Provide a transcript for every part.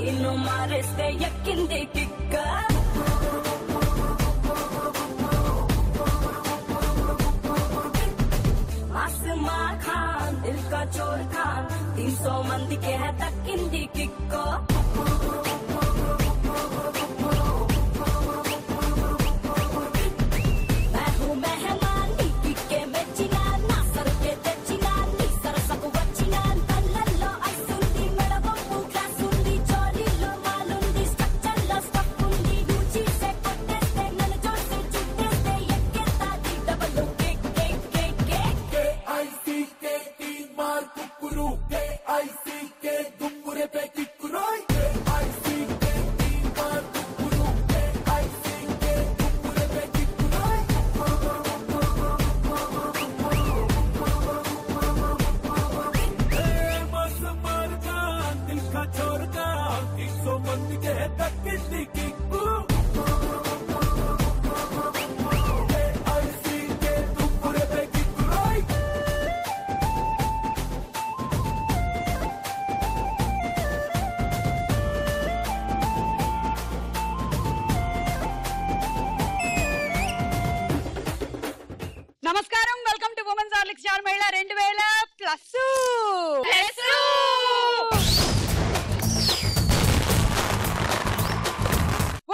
నిన్ను మారేస్తే ఎక్కింది కిక్క आसमा खान दिल का चोर खान 300 मंदी के है दक्किंदी किक्को मैं हूँ मेहमान नी किक्के में चिना ना सर के ते चिना नी सर सकु बचिना तल्ललो ऐसुंदी मेडबंबु क्लासुंदी चोरीलो मालुंदी स्ट्रक्चरलो स्टफुंदी यूजी से కొట్టేస్తే నన్ను చూసి చుట్టేస్తే ఎక్కేస్తాది double kick kick kick kick ICK मार कुकुरू ICK दुम्बुरे पे किकुरोई ICK मार कुकुरू ICK दुम्बुरे पे किकुरोई मस्त मार का दिल का चोर का 100 मंदी के दक्किंदी किक्कू ICK दुम्बुरे पे किकुरोई నమస్కారం welcome to women's Horlicks star మహిళ 2000 ప్లస్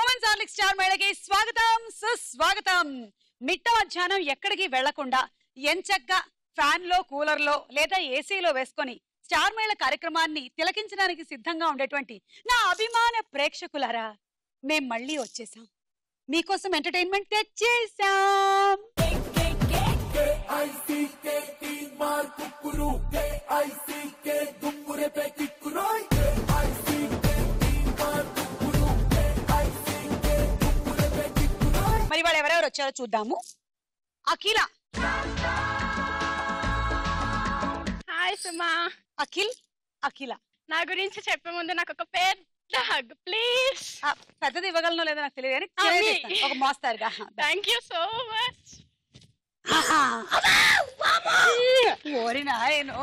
ఉమెన్స్ హార్లిక్స్ స్టార్ మహిళకి స్వాగతం సుస్వాగతం. మిట్ట మధ్యాహ్నం ఎక్కడికి వెళ్లకుండా ఎంచక్క ఫ్యాన్ లో కూలర్ లో లేదా ఏసీలో వేసుకొని స్టార్ మహిళ కార్యక్రమాన్ని తిలకించడానికి సిద్ధంగా ఉండేటువంటి నా అభిమాన ప్రేక్షకులారా, మేం మళ్ళీ వచ్చేసాం. మీకోసం ఎంటర్టైన్మెంట్ తెచ్చేసాం. ICK मार कुकुरू ICK दुम्बुरे पे किकुरोई ICK मार कुकुरू ICK दुम्बुरे पे किकुरोई. మరి వాళ్ళు ఎవరెవరు వచ్చారో చూద్దాము. అఖిల. హాయ్ సుమా. అఖిల నా గురించి చెప్పే ముందు నాకు ఒక పెద్ద హగ్ ప్లీజ్. పెద్దది ఇవ్వగలను లేదో నాకు తెలియదు కానీ ఒక మోస్తారుగా. Thank you so much. ఓరి నాయనో,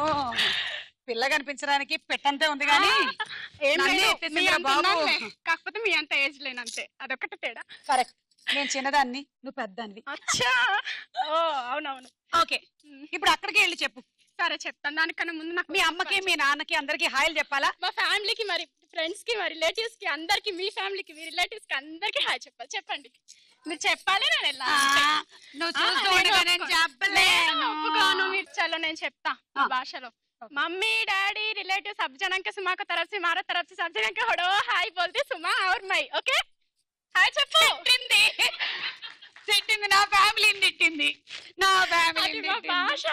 పిల్ల కనిపించడానికి పెట్టంతే ఉంది కానీ కాకపోతే మీ అంత ఏజ్ లేనంతే, అదొకటి తేడా. కరెక్ట్, నేను చిన్నదాన్ని, నువ్వు పెద్దదాన్ని. అచ్చా, ఓ అవునవును. ఓకే, ఇప్పుడు అక్కడికి వెళ్ళి చెప్పు. సరే చెప్తాను. దానికన్నా ముందు నాకు మీ అమ్మకి మీ నాన్నకి అందరికి హాయిలు చెప్పాలా? మా ఫ్యామిలీకి, మరి ఫ్రెండ్స్ కి, మా రిలేటివ్స్ కి అందరికి, మీ ఫ్యామిలీకి మీ రిలేటివ్స్ కి అందరికి హాయ్ చెప్పాలి. చెప్పండి, మీరు చెప్పాలి. నేను ఎలా ఒప్పుకోను, మీరు చలో నేను చెప్తా మా భాషలో. मम्मी डैडी रिलेटिव सब जन के सुमा को तरफ से हमारा तरफ से सब जन के होड़ो हाय बोलते सुमा और मैं ओके हाय చెప్పు. తిట్టింది నా ఫ్యామిలీని, తిట్టింది నా ఫ్యామిలీ. భాష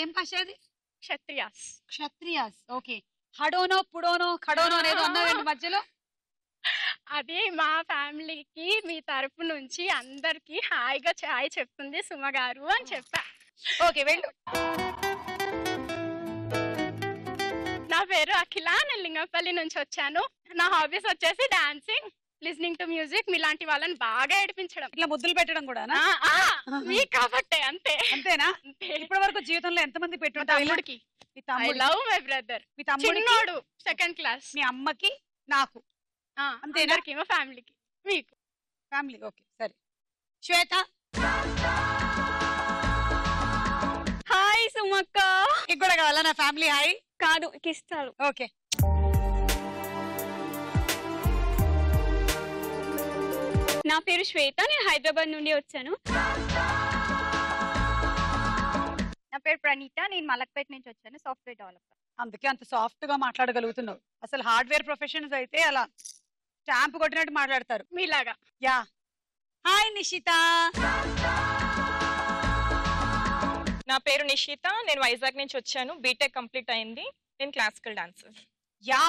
ఏం భాష అది? క్షత్రియాస్. క్షత్రియాస్. ఓకే, హడోనో పుడోనో ఖడోనో అనేది అన్నారండి మధ్యలో. అది మా ఫ్యామిలీకి మీ తరపు నుంచి అందరికి హాయిగా హాయ్ చెప్తుంది సుమ గారు అని చెప్పా. ఓకే వెళ్ళు. నా పేరు అఖిల, నేను లింగంపల్లి నుంచి వచ్చాను. నా హాబీస్ వచ్చేసి డాన్సింగ్, లిజనింగ్ టు మ్యూజిక్, మీలాంటి వాళ్ళని బాగా ఏడిపించడం, ఇట్లా ముద్దులు పెట్టడం కూడా మీ కాబట్టే. అంతే. అంతేనా? ఇప్పటి వరకు జీవితంలో ఎంతమంది పెట్టుంటా? తమ్ముడికి. I love my brother. మీ తమ్ముడు సెకండ్ క్లాస్. మీ అమ్మకి నాకు అంతేనా? మా ఫ్యామిలీకి మీకు ఫ్యామిలీ. ఓకే సరే. శ్వేత. హాయ్ సుమక్క. నీకు కూడా కావాలా నా ఫ్యామిలీ హాయ్? కాదు, ఇస్తారు. ఓకే. నా పేరు శ్వేత, నేను హైదరాబాద్ నుండి వచ్చాను. నా పేరు ప్రణీత, నేను మలక్పేట నుంచి వచ్చాను, సాఫ్ట్వేర్ డెవలపర్. అందుకే అంత సాఫ్ట్ గా మాట్లాడగలుగుతున్నావు. అసలు హార్డ్వేర్ ప్రొఫెషన్స్ అయితే అలా స్టాంప్ కొట్టినట్టు మాట్లాడతారు మీలాగా. యా. హాయ్ నిషిత. నా పేరు నిషిత, నేను వైజాగ్ నుంచి వచ్చాను. బీటెక్ కంప్లీట్ అయింది. నేను క్లాసికల్ డాన్సర్. యా,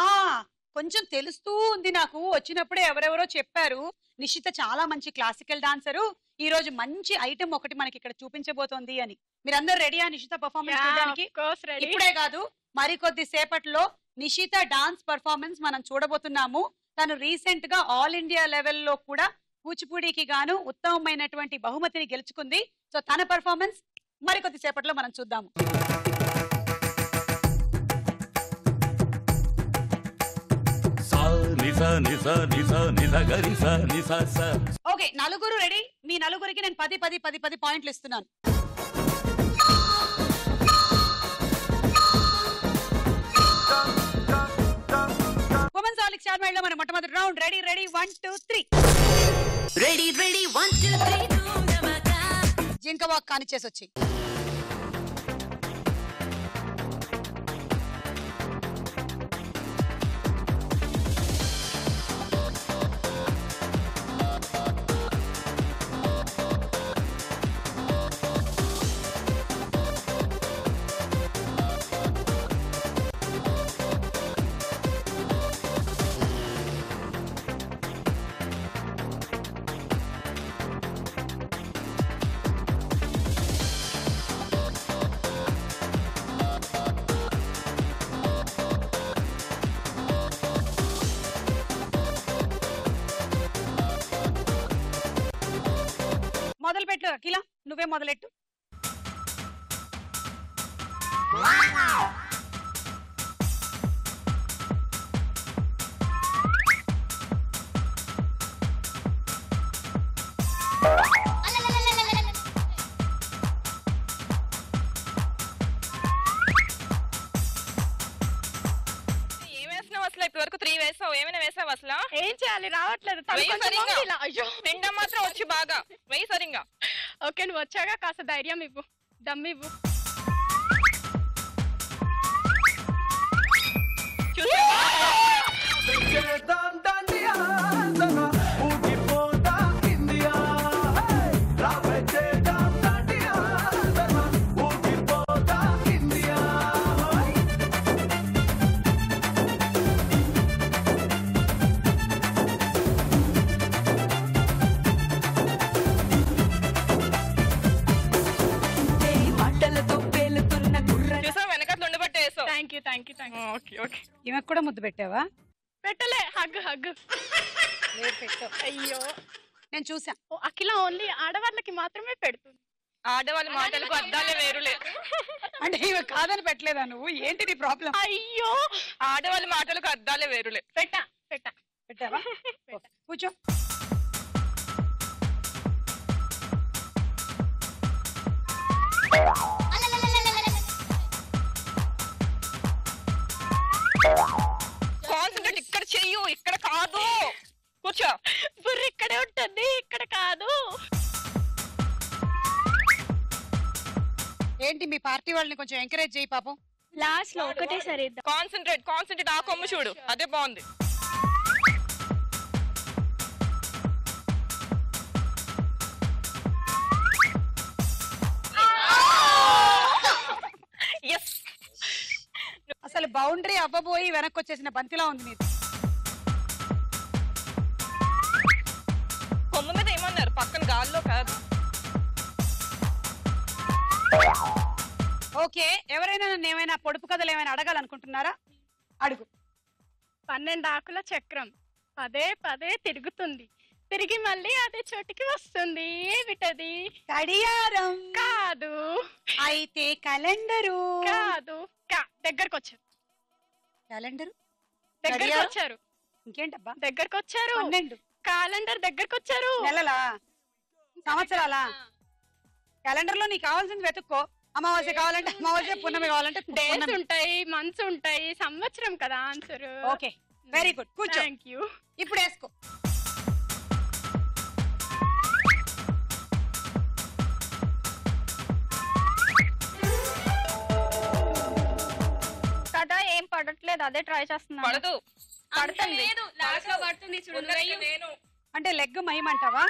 కొంచెం తెలుస్తూ ఉంది నాకు. వచ్చినప్పుడే ఎవరెవరో చెప్పారు నిషిత చాలా మంచి క్లాసికల్ డాన్సరు, ఈ రోజు మంచి ఐటమ్ ఒకటి మనకి ఇక్కడ చూపించబోతోంది అని. మీరందరూ రెడీయా నిషిత పర్ఫార్మెన్స్ చూడడానికి? ఇప్పుడే కాదు, మరికొద్ది సేపట్లో నిషిత డాన్స్ పర్ఫార్మెన్స్ మనం చూడబోతున్నాము. తను రీసెంట్ గా ఆల్ ఇండియా లెవెల్లో కూడా కూచిపూడికి గాను ఉత్తమమైనటువంటి బహుమతిని గెలుచుకుంది. సో తన పర్ఫార్మెన్స్ మరికొద్ది సేపట్లో మనం చూద్దాము. सा नि सा ఓకే, నలుగురు రెడీ. మీ నలుగురికి నేను 10 పాయింట్లు ఇస్తున్నాను. ఉమెన్స్ ఆలిక్ స్టార్ మైల్ లో మన మొట్టమొదటి రౌండ్. రెడీ 1 2 3. రెడీ 1 2 3 జింక వాక్ కానిచ్చేసి వచ్చి మొదలుపెట్టు. అఖిల నువ్వే మొదలెట్టు. ఇప్పటివరకు 3 వేసావు. ఏమైనా వేసావు అసలు? ఏం చేయాలి, రావట్లేదు. అయ్యో తిండం మాత్రం వచ్చి బాగా వెయ్యి సరిగా. ఓకే, నువ్వు వచ్చాగా కాస్త ధైర్యం ఇవ్వు, దమ్ ఇవ్వు. ఈమెకు కూడా ముద్దు పెట్టావా? పెట్టలే, హగ్ హగ్. అయ్యో నేను చూసా. అఖిల ఓన్లీ ఆడవాళ్ళకి మాత్రమే పెడుతుంది. ఆడవాళ్ళ మాటలకు అర్థాలే వేరులే. అంటే ఈమె కాదని పెట్టలేదా నువ్వు? ఏంటి నీ ప్రాబ్లం? అయ్యో, ఆడవాళ్ళ మాటలకు అర్థాలే వేరులే. పెట్టావా? కూర్చో. కాన్సంట్రేట్ ఇక్కడ చెయ్యు, ఇక్కడ కాదు. కూర్చో. బుర్ర ఇక్కడే ఉంటుంది, ఇక్కడ కాదు. ఏంటి మీ పార్టీ వాళ్ళని కొంచెం ఎంకరేజ్ చేయి పాపం. లాస్ట్ లో ఒకటే సరే. కాన్సంట్రేట్. ఆ కొమ్ము చూడు, అదే బాగుంది. అసలు బౌండరీ అవ్వబోయి వెనక్కి వచ్చేసిన బంతిలా ఉంది మీది. కొమ్ము మీద ఏమన్నారు? పక్కన గాల్లో కాదు. ఓకే, ఎవరైనా నన్ను ఏమైనా పొడుపు కథలు ఏమైనా అడగాలనుకుంటున్నారా? అడుగు. 12 ఆకుల చక్రం పదే తిరుగుతుంది, తిరిగి మళ్ళీ అదే చోటికి వస్తుంది. ఏమిటది? గడియారం కాదు. అయితే క్యాలెండరు కాదు. దగ్గరకు వచ్చారు. క్యాలెండరు దగ్గరకు వచ్చారు. ఇంకేంటబ్బా? దగ్గరకు వచ్చారు. 12 క్యాలెండర్ దగ్గరకు వచ్చారు. నెలలా? సంవత్సరాలా? క్యాలెండర్ లో నీకు కావాల్సింది వెతుక్కో. అమావాస్య కావాలంటే అమావాస్య, పున్నమి కావాలంటే డేస్ ఉంటాయి, మంత్స్ ఉంటాయి, సంవత్సరం కదా ఆన్సర్. Okay, very good. కూర్చో. Thank you. ఇప్పుడు వేసుకో. టాటా ఏం పడట్లేదు, అదే ట్రై చేస్తున్నా. పడదు. పడుతుంది. లాస్ట్ లో పడుతుంది చూడు. అంటే లెగ్ మయమంటావా?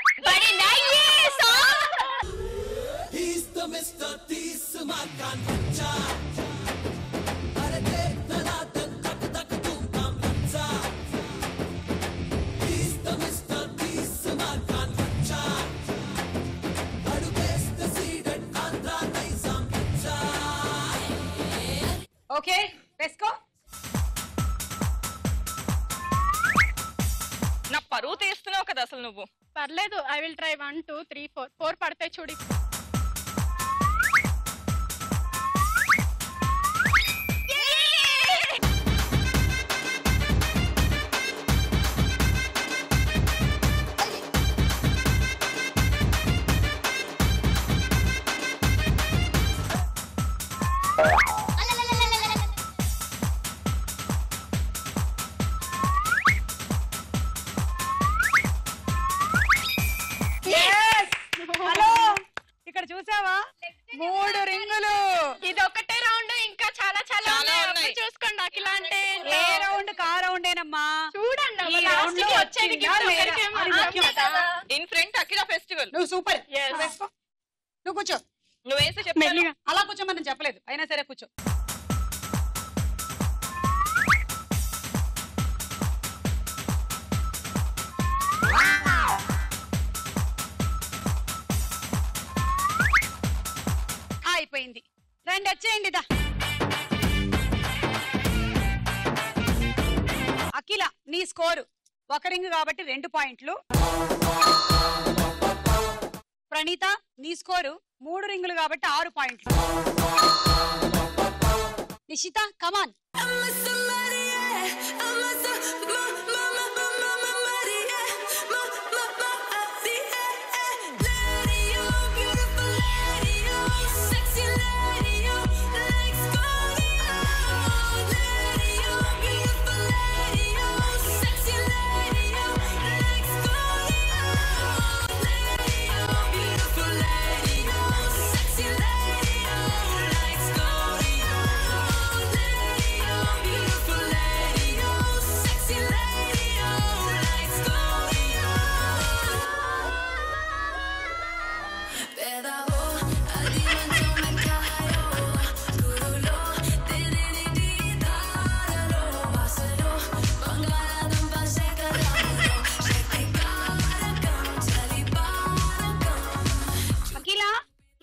ఓకే, వేసుకో. నా పరువు తీస్తున్నావు కదా అసలు నువ్వు. పర్లేదు, ఐ విల్ ట్రై. 1 2 3 4 పడతాయి చూడు. వచ్చేది gift ఒకరికేమో. అది ముఖ్యం. In front Akhila festival. నువ్వు సూపర్. Yes. వేసుకో. నువ్వు కూర్చో. నువ్వు వేస్తే చెప్తాను. మెల్లిగా. అలా కూర్చోమని చెప్పలేదు, అయినా సరే కూర్చో. అయిపోయింది. రండి వచ్చేయండి. దా అఖిల నీ స్కోరు 1 రింగ్ కాబట్టి 2 పాయింట్లు. ప్రణీత నీ స్కోరు 3 రింగులు కాబట్టి 6 పాయింట్లు. నిషిత కమాన్.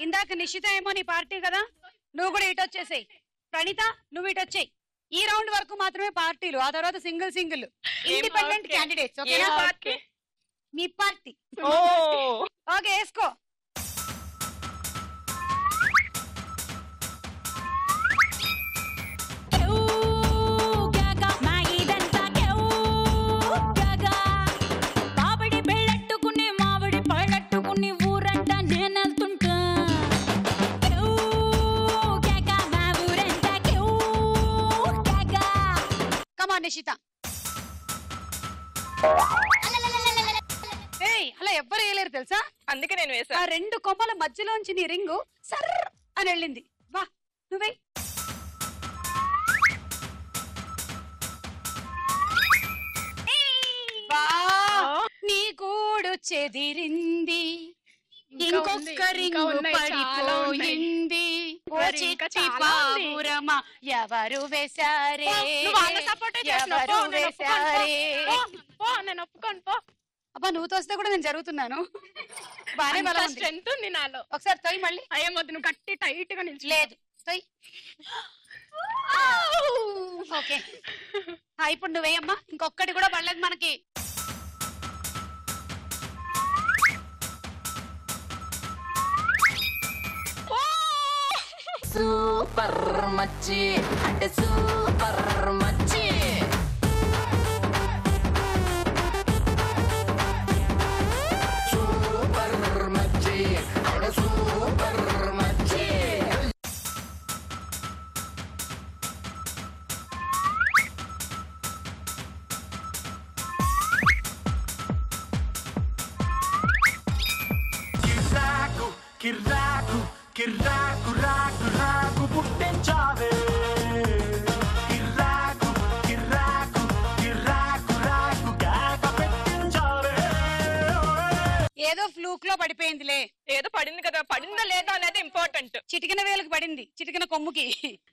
ఇందాక నిశ్చిత ఏమో నీ పార్టీ కదా, నువ్వు కూడా ఇటు వచ్చేసేయి. ప్రణీత నువ్వు ఇటు వచ్చేయి. ఈ రౌండ్ వరకు మాత్రమే పార్టీలు, ఆ తర్వాత సింగిల్ సింగిల్ ఇండిపెండెంట్ క్యాండిడేట్స్. ఓకేనా? మీ పార్టీ. ఓకే వేసుకో. నిషిత అలా ఎవ్వరు వేయలేరు తెలుసా, అందుకే నేను వేసా. ఆ 2 కొమ్మల మధ్యలోంచి నీ రింగు సర్ అని వెళ్ళింది. వా నువ్వే. నీ గూడు చెదిరింది, ఇంకొక రింగు పడిపోయింది. ఎవరు వేశారే, ఎవరు వేశారే. నేను ఒప్పుకోను పో. అబ్బా నువ్వు తోస్తే కూడా నేను జరుగుతున్నాను. బానే బలం స్ట్రెంత్ ఉంది నాలో. ఒకసారి తొయ్యి మళ్ళీ. అయ్యేమొద్దు, నువ్వు గట్టి టైట్ గా నిల్చో. లేదు తొయ్యి. ఓకే ఇప్పుడు నువ్వేయమ్మా. ఇంకొక్కటి కూడా పడలేదు మనకి. సూపర్ మచ్చి అంటే సూపర్ మచ్చి. సూపర్ మచ్చి అంటే సూపర్ మచ్చి. కిర్రాకు కిర్రాకు కిర్రాకు రాకు రాకు పుట్టించావే. కిర్రాకు కిర్రాకు కిర్రాకు రాకు గాక పెట్టించావే. ఏదో ఫ్లూక్ లో పడిపోయిందిలే. ఏదో పడింది కదా, పడిందా లేదా అనేది ఇంపార్టెంట్. చిటికిన వేలకు పడింది, చిటికిన కొమ్ముకి.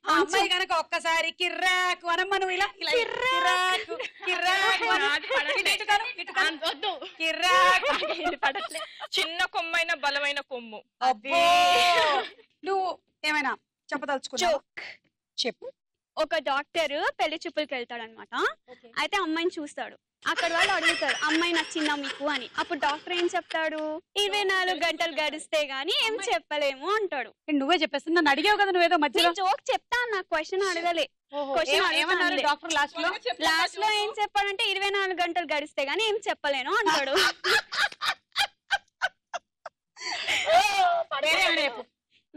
ఆ అమ్మాయి కనుక ఒక్కసారి కిర్రాకు అనమ్మ, నువ్వు ఇలా ఇలా కిర్రాకు కిర్రాకు కిర్రాకు. చిన్న కొమ్మైన బలమైన కొమ్ము. అబ్బో నువ్వు ఏమైనా చెప్పదలుచుకున్నావు? చెప్పు. ఒక డాక్టర్ పెళ్లి చూపులకి వెళ్తాడు అనమాట. అయితే అమ్మాయిని చూస్తాడు. అక్కడ వాళ్ళు అడుగుతారు అమ్మాయి నచ్చిందా మీకు అని. అప్పుడు డాక్టర్ ఏం చెప్తాడు, 24 గంటలు గడిస్తే గానీ ఏం చెప్పలేము అంటాడు. నువ్వే చెప్పేస్తున్నా, నన్ను అడిగావు కదా నువ్వేదో మధ్యలో. జోక్ చెప్తా, నాకు క్వశ్చన్ అడగలే. ఏమన్నారు డాక్టర్ లాస్ట్ లో? లాస్ట్ లో ఏం చెప్పాడంటే 24 గంటలు గడిస్తే గానీ ఏం చెప్పలేను అంటాడు.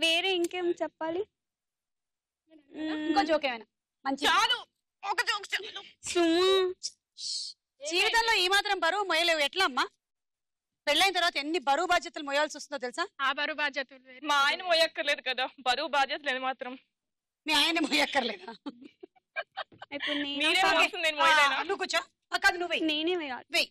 వేరే ఇంకేం చెప్పాలి? ఇంకో జోక్ ఏమైనా మంచి. ఒక జోక్ జీవితంలో ఈ మాత్రం బరువు మొయ్యలేవు ఎట్లా అమ్మా? పెళ్ళైన తర్వాత ఎన్ని బరువు బాధ్యతలు మొయ్యాల్సి వస్తుందో తెలుసా? ఆ బరువు బాధ్యతలు మా ఆయన మోయక్కర్లేదు కదా, బరువు బాధ్యతలు మాత్రం మీ ఆయన మొయ్యక్కర్లేదా? ఇప్పుడు మీరే మోస్తుంది, నేను మోయలేనా? నువ్వు కూర్చో. కాదు నువ్వే నేనే వేయాలి. వెయ్యి.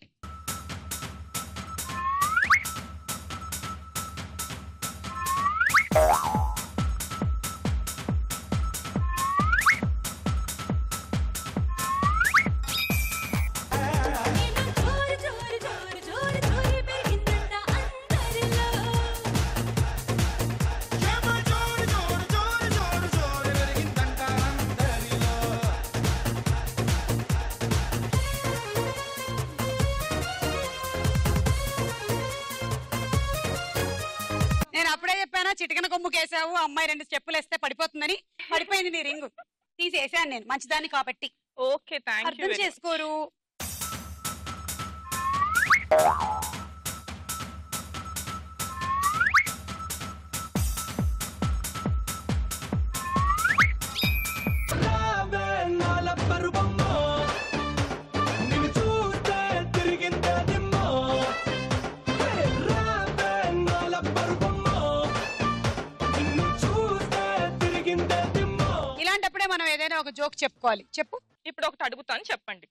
నేను అప్పుడే చెప్పానా చిటికన కొమ్ము కేసావు అమ్మాయి 2 స్టెప్పులు వేస్తే పడిపోతుందని. పడిపోయింది నీ రింగు, తీసేసాను నేను మంచిదాన్ని కాబట్టి. Okay thank you. అర్థం చేసుకోరు. ఇలాంటప్పుడే మనం ఏదైనా ఒక జోక్ చెప్పుకోవాలి. చెప్పు. ఇప్పుడు ఒకటి అడుగుతాను, చెప్పండి.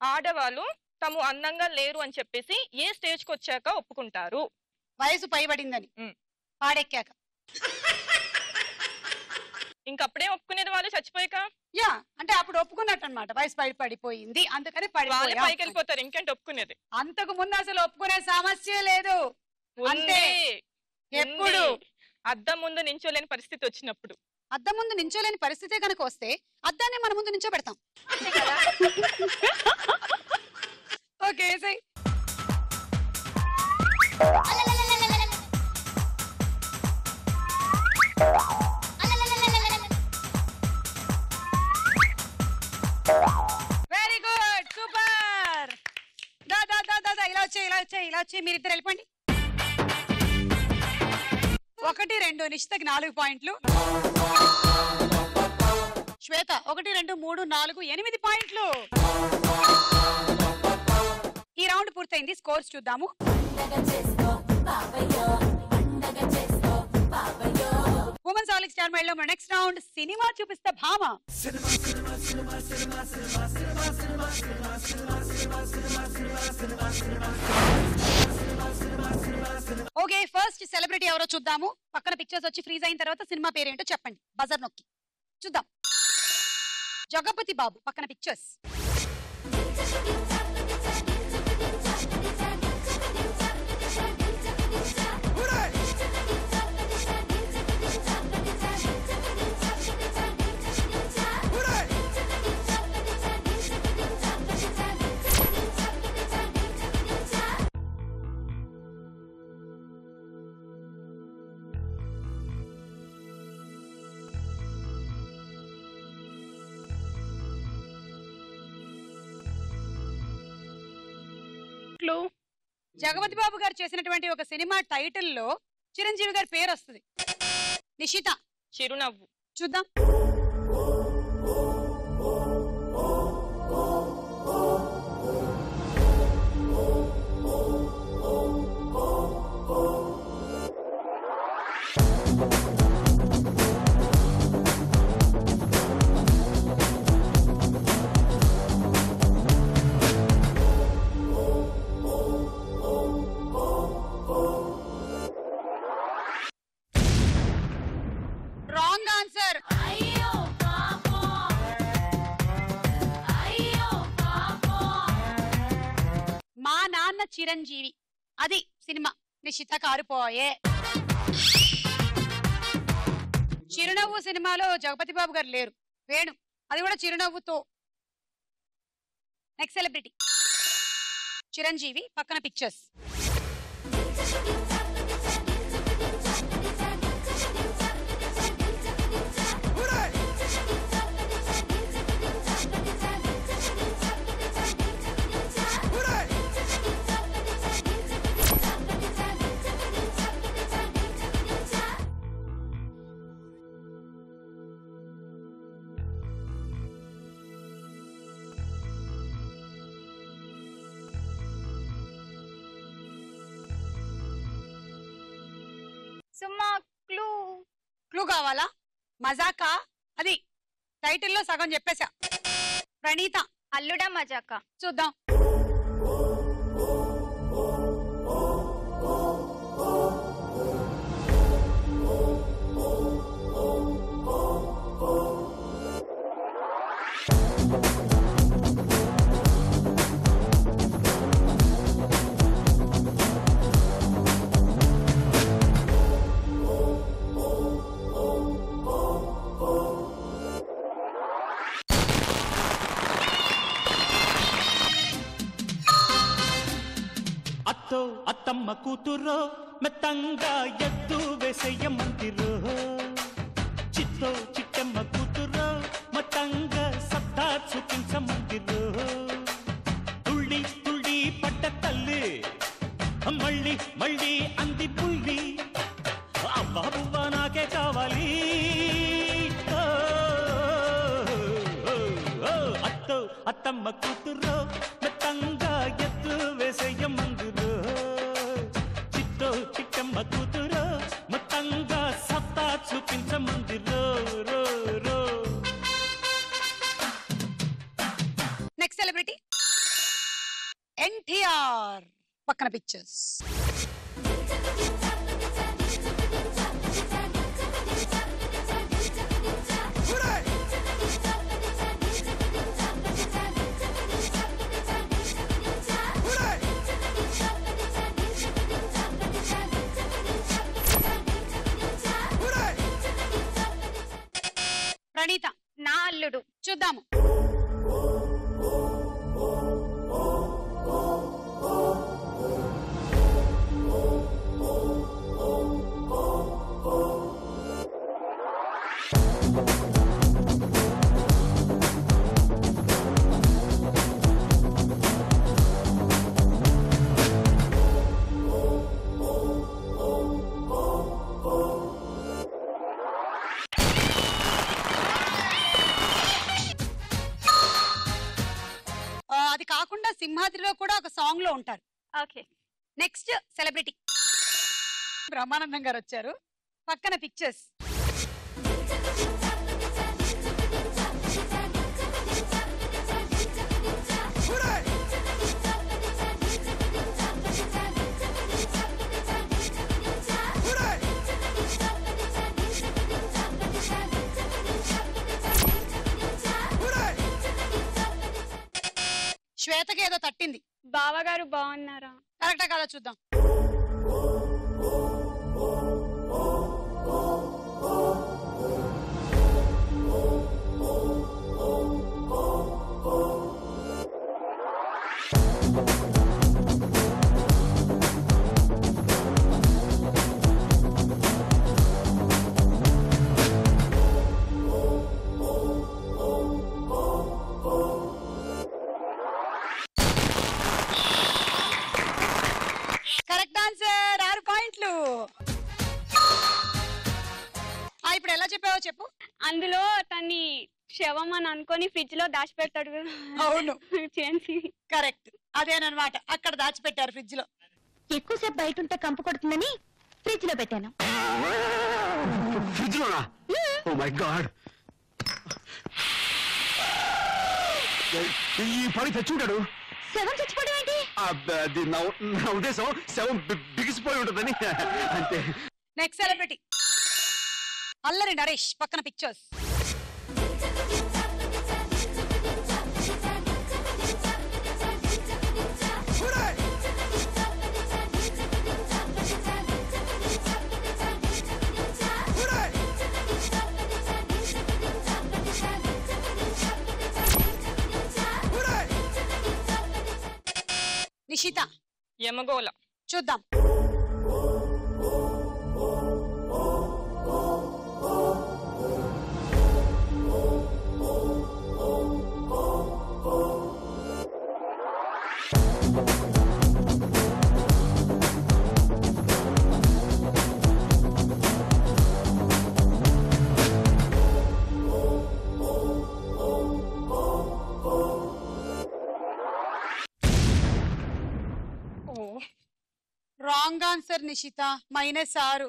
ఆడవాళ్ళు తాము అందంగా లేరు అని చెప్పేసి ఏ స్టేజ్ కి వచ్చాక ఒప్పుకుంటారు? వయసు పైబడిందని, పాడెక్కాక. ఇంకప్పుడే ఒప్పుకునేది వాళ్ళు చచ్చిపోయాక. యా అంటే అప్పుడు ఒప్పుకున్నట్టు అనమాట. వయసు పడిపోయింది అందుకని వాళ్ళే పైకి వెళ్ళిపోతారు, ఇంకేంటి ఒప్పుకునేది? అంతకు ముందు అసలు ఒప్పుకునే సమస్య లేదు. అంతే. ఎప్పుడు అద్దం ముందు నించోలేని పరిస్థితి వచ్చినప్పుడు. అద్దం ముందు నించోలేని పరిస్థితే కనుక వస్తే అద్దాన్ని మన ముందు నించో పెడతాం. ఓకే సై. Very good, super. దా దా దా దా ఇలా వచ్చే మీరిద్దరు వెళ్ళిపోండి. 1, 2 నిషితకి 4 పాయింట్లు. శ్వేత 1, 2, 3, 4, 8 పాయింట్లు. ఈ రౌండ్ పూర్తయింది. స్కోర్స్ చూద్దాము. ఉమెన్స్ ఆలిక్ స్టార్ మైల్ లో నెక్స్ట్ రౌండ్ సినిమా చూపిస్తే భామ. ఓకే ఫస్ట్ సెలబ్రిటీ ఎవరో చూద్దాము. పక్కన పిక్చర్స్ వచ్చి ఫ్రీజ్ అయిన తర్వాత సినిమా పేరేంటో చెప్పండి బజర్ నొక్కి. చూద్దాం. జగపతి బాబు పక్కన పిక్చర్స్. జగపతి బాబు గారు చేసినటువంటి ఒక సినిమా టైటిల్ లో చిరంజీవి గారి పేరు వస్తుంది. నిషిత చిరునవ్వు. చూద్దాం. Wrong answer. మా నాన్న చిరంజీవి అది సినిమా. నిషిత కారుపోయే. చిరునవ్వు సినిమాలో జగపతి బాబు గారు లేరు, వేణు, అది కూడా చిరునవ్వుతో. నెక్స్ట్ సెలబ్రిటీ చిరంజీవి పక్కన పిక్చర్స్. సుమ్మా క్లూ. క్లూ కావాలా? మజాకా అది టైటిల్లో సగం చెప్పేశా. ప్రణీత అల్లుడా మజాకా. చూద్దాం. అత్తమ్మ కూతురో మెత్తంగా ఎత్తు వేసేయమందిరో చిత్తో చిట్టమ్మ కూతురో మొత్తంగా సత్తా చూపించమందిరో తుళ్ళి తుళ్ళి పట్ట తల్లి మళ్ళీ మళ్ళీ అంది పుల్లి అవ్వా బువ్వా నాకే కావాలి అత్తో అత్తమ్మ కూతురో మెత్తంగా ఎత్తు వేసేయమందురో చిట్టో చిట్టమ్మ కూతురో మొత్తంగా సత్తా చూపించమందిరో రో రో. నెక్స్ట్ సెలబ్రిటీ ఎన్టీఆర్ పక్కన పిక్చర్స్. ప్రణీత నా అల్లుడు. చూద్దాము. అది కాకుండా సింహాద్రిలో కూడా ఒక సాంగ్ లో ఉంటారు. ఓకే. నెక్స్ట్ సెలబ్రిటీ బ్రహ్మానందం గారు వచ్చారు. పక్కన పిక్చర్స్. శ్వేతకి ఏదో తట్టింది. బావగారు బాగున్నారా? కరెక్టా కదా చూద్దాం. Correct answer. 6 పాయింట్లు. ఇప్పుడు ఎలా చెప్పావో చెప్పు. అందులో తన్ని శవం అని అనుకొని ఫ్రిడ్జ్ లో దాచిపెడతాడు కదా. అవును, చేసి కరెక్ట్. అదేనమాట, అక్కడ దాచిపెట్టారు ఫ్రిడ్జ్ లో. ఎక్కువసేపు బయట ఉంటే కంపు కొడుతుందని ఫ్రిడ్జ్ లో పెట్టాను. ఫ్రిడ్జ్ లోనా? Oh my god. ఈ పని తెచ్చుంటాడు. శవం చచ్చిపోవడం ఏంటి? నా ఉద్దేశం శవం బిగిసిపోయి ఉంటుందని అంతే. Next celebrity Allari Naresh. పక్కన పిక్చర్స్. నిషిత. యమగోళ. చూద్దాం. రాంగ్ ఆన్సర్ నిషిత. -6.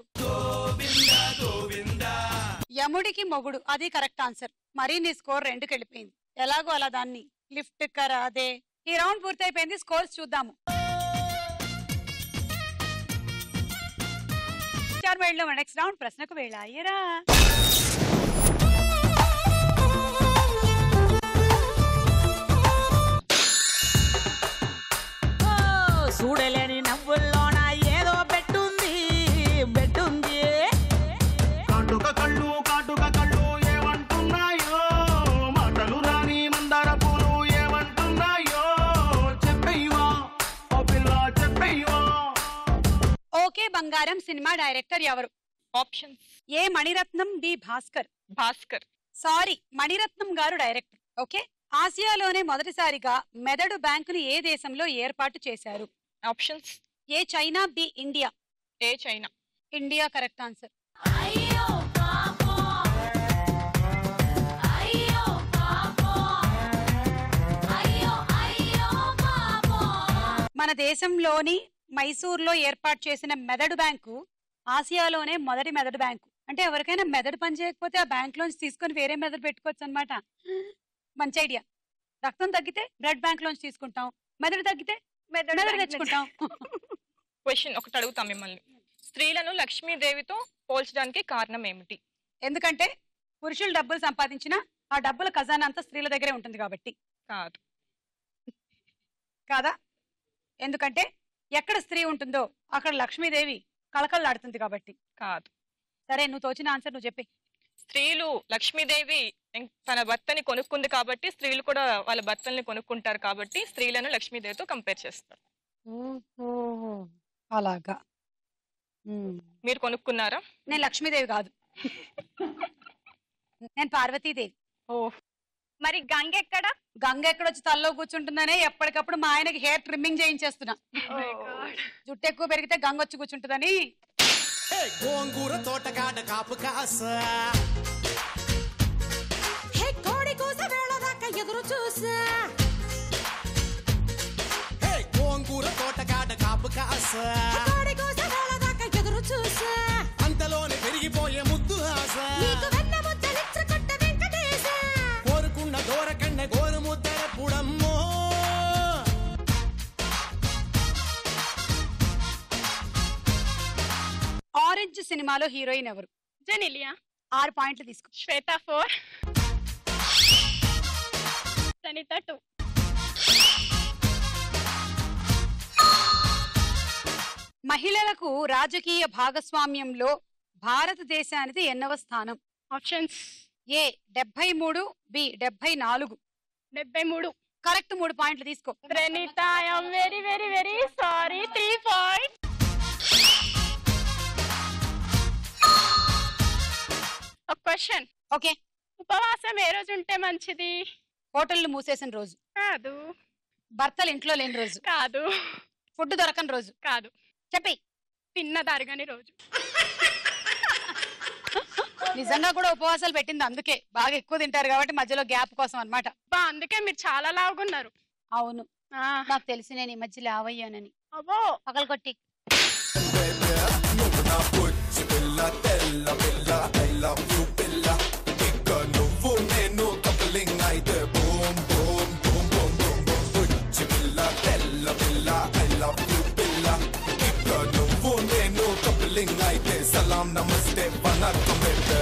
యముడికి మొగుడు, అది కరెక్ట్ ఆన్సర్. మరి నీ స్కోర్ 2కి వెళ్ళిపోయింది. ఎలాగో అలా దాన్ని లిఫ్ట్ కరా అదే. ఈ రౌండ్ పూర్తయిపోయింది. స్కోర్స్ చూద్దాము. నెక్స్ట్ రౌండ్ ప్రశ్నకు వేళ. అయ్యరా చూడలేని నవ్వుల్లోన ఏదో బెట్టుంది బెట్టుంది. కాటుక కళ్ళు కాటుక కళ్ళు ఏమంటున్నాయో, మాటలు రాని మందార పూలు ఏమంటున్నాయో. చెప్పేవా ఓ పిల్ల చెప్పేవా. బంగారం సినిమా డైరెక్టర్ ఎవరు? ఆప్షన్స్. ఏ మణిరత్నం, బి భాస్కర్. భాస్కర్. సారీ, మణిరత్నం గారు డైరెక్టర్. ఓకే. ఆసియాలోనే మొదటిసారిగా మెదడు బ్యాంకును ఏ దేశంలో ఏర్పాటు చేశారు? ఆప్షన్స్. ఏ చైనా, బి ఇండియా. ఏ చైనా. India correct answer. అయ్యో పాపం అయ్యో పాపం అయ్యో అయ్యో పాపం. మన దేశంలోని మైసూర్లో ఏర్పాటు చేసిన మెదడు బ్యాంకు ఆసియాలోనే మొదటి మెదడు బ్యాంకు. అంటే ఎవరికైనా మెదడు పని చేయకపోతే ఆ బ్యాంక్ లోంచి తీసుకొని వేరే మెదడు పెట్టుకోవచ్చు అనమాట. మంచి ఐడియా. రక్తం తగ్గితే బ్లడ్ బ్యాంక్ లోంచి తీసుకుంటాం, మెదడు తగ్గితే మెదడు తెచ్చుకుంటాం. క్వశ్చన్ ఒకటి అడుగుతాం మిమ్మల్ని. స్త్రీలను లక్ష్మీదేవితో పోల్చడానికి కారణం ఏమిటి? ఎందుకంటే పురుషులు డబ్బులు సంపాదించినా ఆ డబ్బుల ఖజానా అంతా స్త్రీల దగ్గరే ఉంటుంది కాబట్టి. కాదు. కాదా? ఎందుకంటే ఎక్కడ స్త్రీ ఉంటుందో అక్కడ లక్ష్మీదేవి కళకళలాడుతుంది కాబట్టి. కాదు. సరే, నువ్వు తోచిన ఆన్సర్ నువ్వు చెప్పి. స్త్రీలు లక్ష్మీదేవి తన భర్తని కొనుక్కుంది కాబట్టి స్త్రీలు కూడా వాళ్ళ భర్తల్ని కొనుక్కుంటారు కాబట్టి స్త్రీలను లక్ష్మీదేవితో కంపేర్ చేస్తారు. అలాగా. మీరు కొనుక్కున్నారా? నేను లక్ష్మీదేవి కాదు, నేను పార్వతీదేవి. ఓ, మరి గంగ ఎక్కడ? గంగ ఎక్కడొచ్చి తల్లో కూర్చుంటుందనే ఎప్పటికప్పుడు మా ఆయనకి హెయిర్ ట్రిమ్మింగ్ చేయించేస్తున్నా. జుట్టు ఎక్కువ పెరిగితే గంగ వచ్చి కూర్చుంటుందని. గోంగూర తోటకాడ కాపు కాస కోడి కూస వేళ దాకా ఎదురు చూసా. గోంగూర తోటకాడ కాపు కాస కోడి కూస వేళ దాకా ఎదురు చూసా. అంతలోనే పెరిగిపోయే ముద్దు ఆశ. నీకు వెన్న ముద్దలిచ్చ కొట్ట వెంకటేశ. కోరుకున్న దూరకన్న గోరు ముద్దర పుడమ్మో. ఆరెంజ్ సినిమాలో హీరోయిన్ ఎవరు? జెనిలియా. 6 పాయింట్లు తీసుకో. శ్వేత 4, సనిత 2. మహిళలకు రాజకీయ భాగస్వామ్యంలో భారతదేశానికి ఎన్నవ స్థానం? ఆప్షన్స్. ఏ 73, బి 74. 73. కరెక్ట్. 3 పాయింట్లు తీసుకో. Praneetha, I am very very very sorry. 3 points. ఒక క్వశ్చన్. ఓకే. ఉపవాసం ఏ రోజు ఉంటే మంచిది? హోటళ్లు మూసేసిన రోజు. కాదు. భర్తలు ఇంట్లో లేని రోజు. కాదు. ఫుడ్ దొరకని రోజు. కాదు. చెప్పి. తిన్నదారుగాని రోజు. నిజంగా కూడా ఉపవాసాలు పెట్టింది అందుకే, బాగా ఎక్కువ తింటారు కాబట్టి మధ్యలో గ్యాప్ కోసం అన్నమాట. అందుకే మీరు చాలా లావుగున్నారు. అవును, నాకు తెలిసి నేను ఈ మధ్య లావయ్యానని. అబ్బో, పగలు కొట్టి. సలాం నమస్తే వనక్కం బేబీ.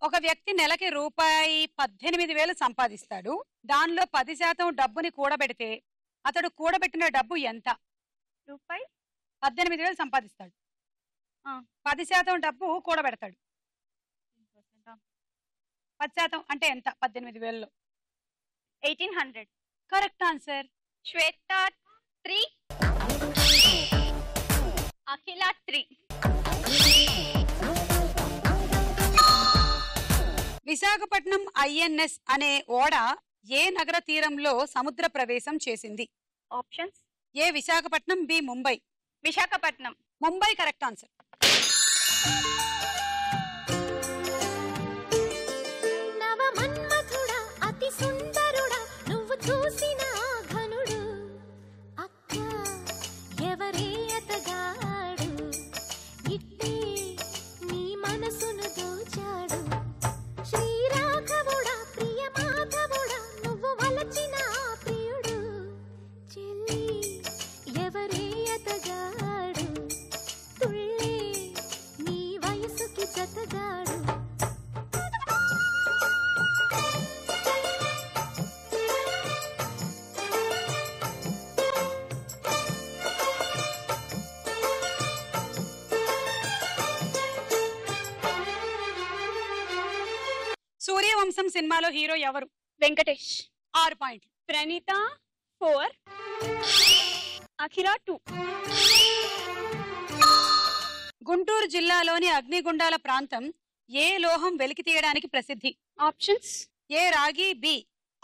ఒక వ్యక్తి నెలకి రూపాయి 18,000 సంపాదిస్తాడు. దానిలో 10% డబ్బుని కూడబెడితే అతడు కూడబెట్టిన డబ్బు ఎంత? రూపాయి 18,000 సంపాదిస్తాడు, 10% డబ్బు కూడబెడతాడు. 10% అంటే ఎంత? 18,000లో 1800. Correct answer. Shweta 3, Akhila 3. Visakhapatnam INS అనే ఓడ ఏ నగర తీరంలో సముద్ర ప్రవేశం చేసింది? Options. A Visakhapatnam, B Mumbai. Visakhapatnam. Mumbai correct answer. నవ మన్మథుడా అతి సుందరుడా నువ్వు చూసిన ఘనుడు. అక్క ఎవరే అతగాడు ఇట్టే నీ మనసును దోచాడు. శ్రీరాఘవుడా ప్రియ మాధవుడా నువ్వు వలచిన ప్రియుడు. చెల్లి ఎవరే అతగాడు తుళ్ళే నీ వయసుకి జతగాడు. సూర్యవంశం సినిమాలో హీరో ఎవరు? వెంకటేష్. 6 పాయింట్లు. ప్రణీత 4, అఖిల 2. గుంటూరు జిల్లాలోని అగ్నిగుండాల ప్రాంతం ఏ లోహం వెలికి తీయడానికి ప్రసిద్ధి? ఆప్షన్స్: ఏ రాగి, బి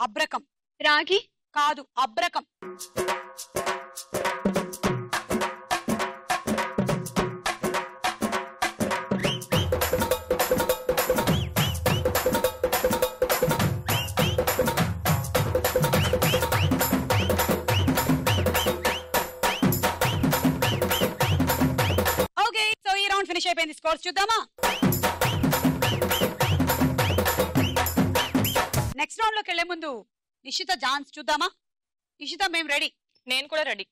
అబ్రకం. రాగి కాదు, అబ్రకం. ఓకే, సో ఈ రౌండ్ ఫినిష్ అయిపోయింది. స్కోర్స్ చూద్దామా? నెక్స్ట్ రౌండ్ లోకి వెళ్లే ముందు నిషిత ఛాన్స్ చూద్దామా? నిషిత, మేము రెడీ. నేను కూడా రెడీ.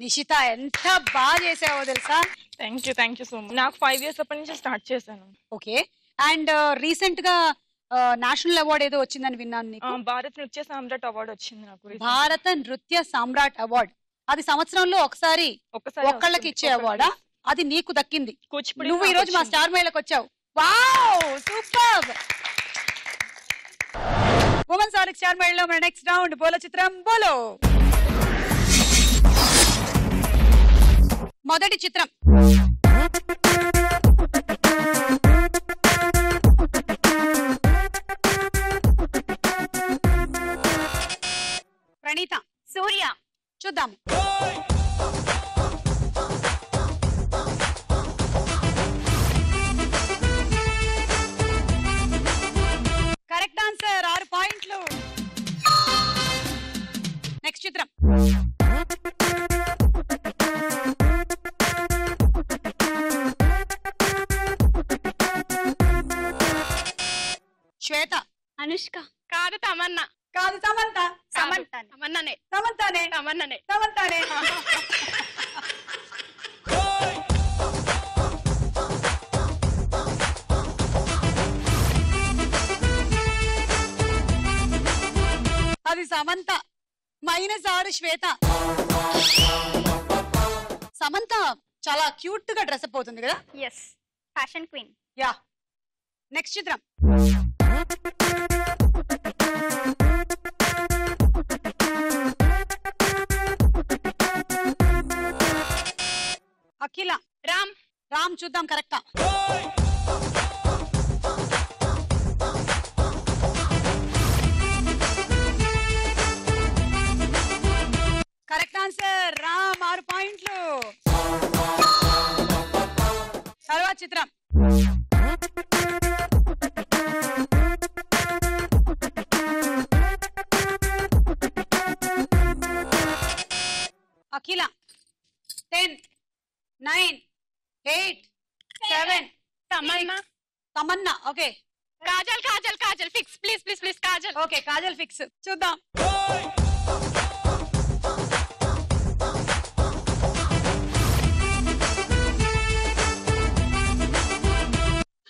నిషిత, ఎంత బాగా చేసావో తెలుసా? Thank you so much. నాకు 5 years అప్పటి నుంచి స్టార్ట్ చేశాను. ఓకే, అండ్ రీసెంట్ గా నేషనల్ అవార్డ్ ఏదో వచ్చిందని విన్నాను నీకు. భారత్ నృత్య సామ్రాట్ అవార్డు వచ్చింది నాకు. భారత నృత్య సామ్రాట్ అవార్డ్. అది సంవత్సరంలో ఒకసారి ఒక్కళ్ళకి ఇచ్చే అవార్డా? అది నీకు దక్కింది. నువ్వు ఈ రోజు మా స్టార్ మేళకు వచ్చావు. Wow, super. ఉమెన్స్ ఆర్క్ స్టార్ మేళలో మన నెక్స్ట్ రౌండ్ బోలో చిత్రం బోలో. మొదటి చిత్రం ప్రణీత. సూర్య. చూద్దాం. కరెక్ట్ ఆన్సర్, 6 పాయింట్లు. నెక్స్ట్ చిత్రం శ్వేత. అనుష్క. కాదు, తమన్నా. కాదు, సమంత. తమన్నానే. అది సమంత. -6 శ్వేత. సమంత చాలా క్యూట్ గా డ్రెస్ అప్ అవుతుంది కదా? Yes, fashion queen. Yeah. Next చిత్రం అఖిల. రామ్. చూద్దాం కరెక్టా? Correct answer, Ram. 6 పాయింట్లు. తర్వాత చిత్రం అఖిల. 10, 9, 8, 7. Tamannaah. Okay. Kajal fix. Please Kajal. Okay, Kajal fix. చూద్దాం.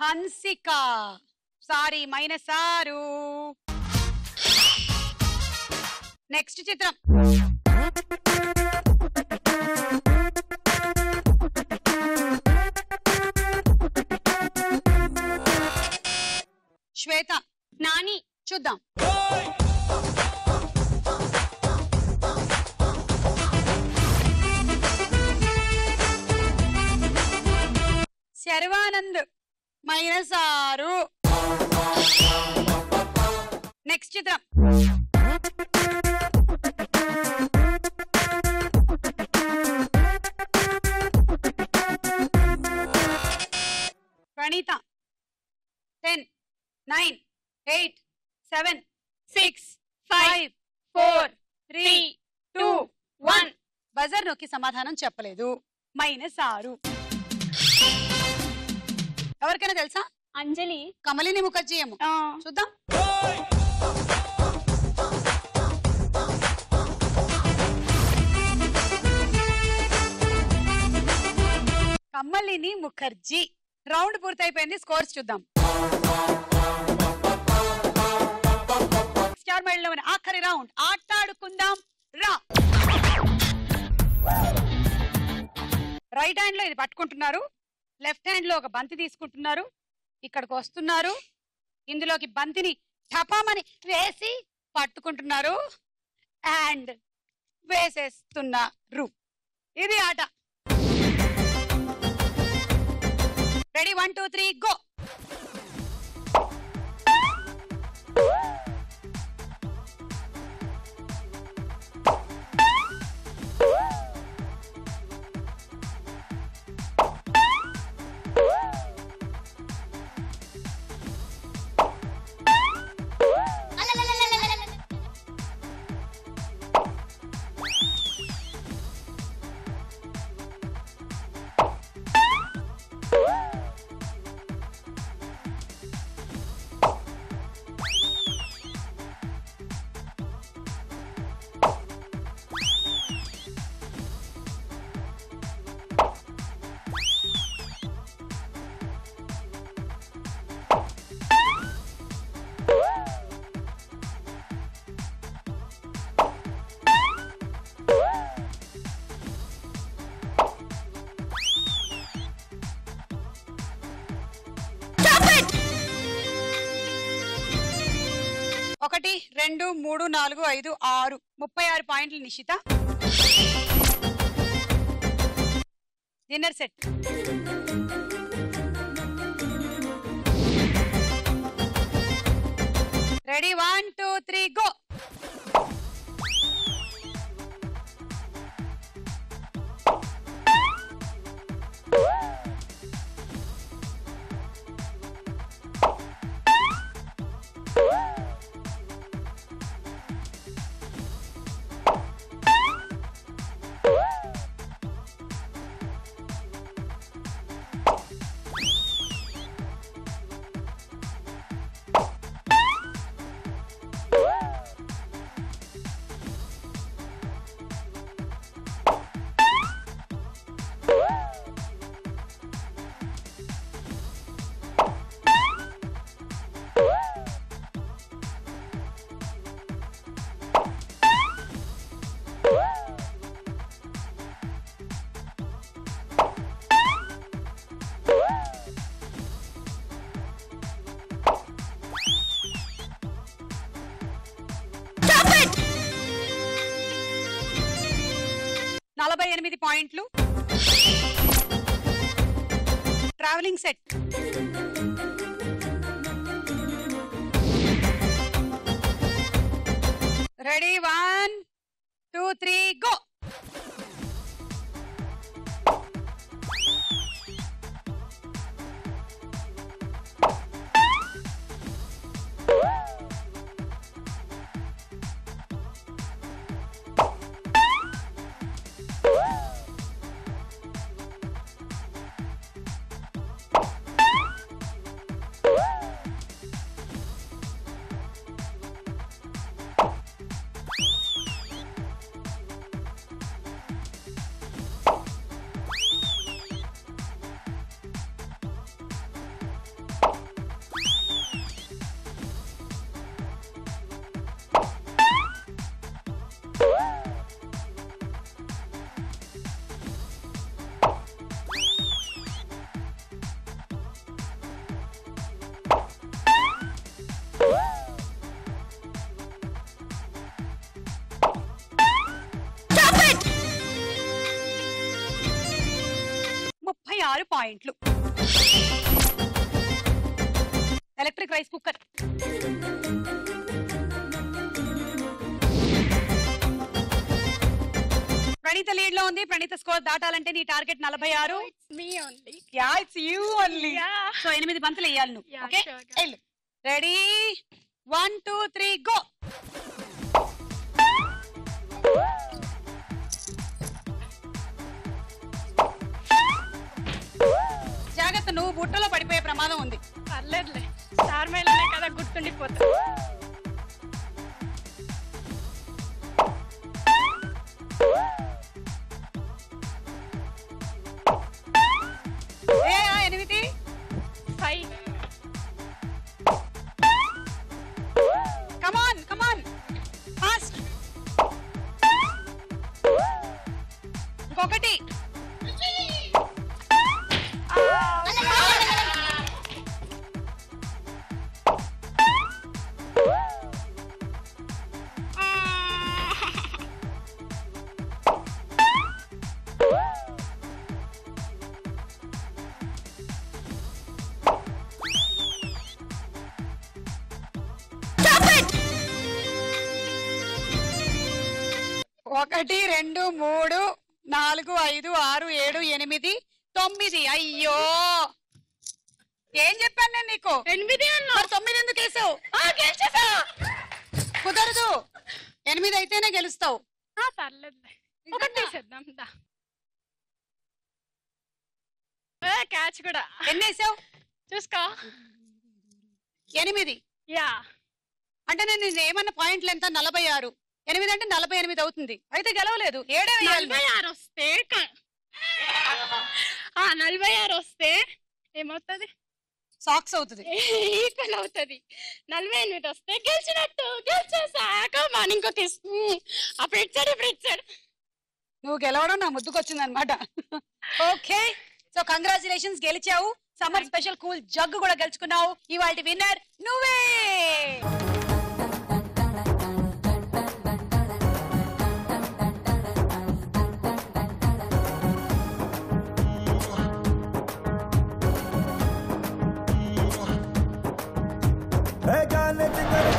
హన్సిక. సారీ -6. నెక్స్ట్ చిత్రం. శ్వేత. నాని. చూద్దాం. శర్వానంద్ -6. నెక్స్ట్ చిత్రం. ప్రణీత. 10 9 8 7 6 5 4 3 2 1. బజర్ నొక్కి సమాధానం చెప్పలేదు. -6. ఎవరికైనా తెలుసా? అంజలి. కమలిని ముఖర్జీ ఏమో. చూద్దాం. కమలిని ముఖర్జీ. రౌండ్ పూర్తయిపోయింది. స్కోర్స్ చూద్దాం. స్టార్ మైల్లోని ఆఖరి రౌండ్. ఆటాడుకుందాం రా. రైట్ హ్యాండ్ లో ఇది పట్టుకుంటున్నారు, లెఫ్ట్ హ్యాండ్ లో ఒక బంతి తీసుకుంటున్నారు, ఇక్కడికి వస్తున్నారు, ఇందులోకి బంతిని టపామని వేసి పట్టుకుంటున్నారు అండ్ వేసేస్తున్నారు. ఇది ఆట. రెడీ? 1 2 3 గో. ఒకటి 2 3 4 5 6 36 పాయింట్లు Nishita. Dinner set. Ready? 1 2 3 go. ఎనిమిది పాయింట్లు. Travelling set. రెడీ? 1 2 3 గో. 6 పాయింట్లు. Electric rice cooker. Praneetha lead లో ఉంది. ప్రణీత స్కోర్ దాటాలంటే నీ target 46. Me only. Yeah it's you only. So 8 బంతులు వేయాలి నువ్వు. ఓకే వెళ్ళు. Ready 1 2 3 go. జాగ్రత్త, నువ్వు బుట్టలో పడిపోయే ప్రమాదం ఉంది. పర్లేదులే, స్టార్ మేళనే కదా గుర్తుండిపోతా. ఏ 8 5. కమాన్ కమాన్ ఫాస్ట్. ఇంకొకటి. ఒకటి 2 3 4 5 6 7 8 9. అయ్యో ఏం చెప్పాను నేను నీకు? 8 అన్నా. 9 ఎందుకు వేసావు? కుదరదు, 8 అయితేనే గెలుస్తావు. పర్లేదులే, ఒకటి తీసేద్దాం. క్యాచ్ కూడా. ఎన్ని వేసావు చూసుకో. 8. యా అంటే నేను ఏమన్నా పాయింట్లు ఎంత? 46. 8 అంటే 48 అవుతుంది. అయితే గెలవలేదు. 7 వేయాలి. 46 వస్తే 46 వస్తే ఏమవుతుంది? సాక్స్ అవుతుంది. ఈక్వల్ అవుతుంది. 48 వస్తే గెలిచినట్టు. గెలిచేసాక మన ఇంకొక అప్పుడు ఇచ్చాడు, ఇప్పుడు ఇచ్చాడు. నువ్వు గెలవడం నా ముద్దుకొచ్చింది అనమాట. ఓకే, సో కంగ్రాచులేషన్స్, గెలిచావు. సమ్మర్ స్పెషల్ కూల్ జగ్గు కూడా గెలుచుకున్నావు. ఇవాల్టి విన్నర్ నువ్వే.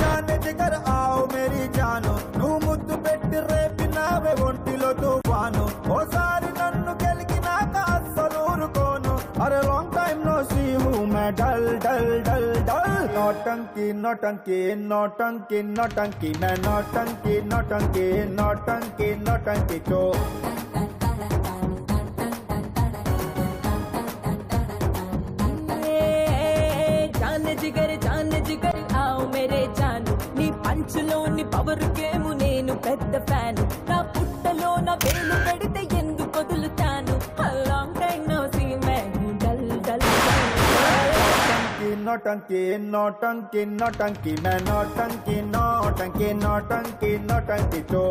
जाने जिगर आओ मेरी जानो నువ్వు ముద్దు పెట్టి రేపినావే ఒంటిలో తుఫాను ఓసారి నన్ను గెలికినాక అస్సలు ఊరుకోను అరే లాంగ్ టైం నో సీ హూ मैं डल डल डल डल नौटंकी नौटंकी नौटंकी नौटंकी मैं नौटंकी नौटंकी नौटंकी नौटंकी तो जाने जिगर आओ मेरे जानु नी पंचलोनी पवर गेमु नेनु पेद्द फैन ना पुट्टलो ना वेलु पेडिते ఎందు కొదులుతాను a long time no see मैं डल डल नौटंकी नौटंकी नौटंकी मैं नौटंकी नौटंकी नौटंकी नौटंकी तो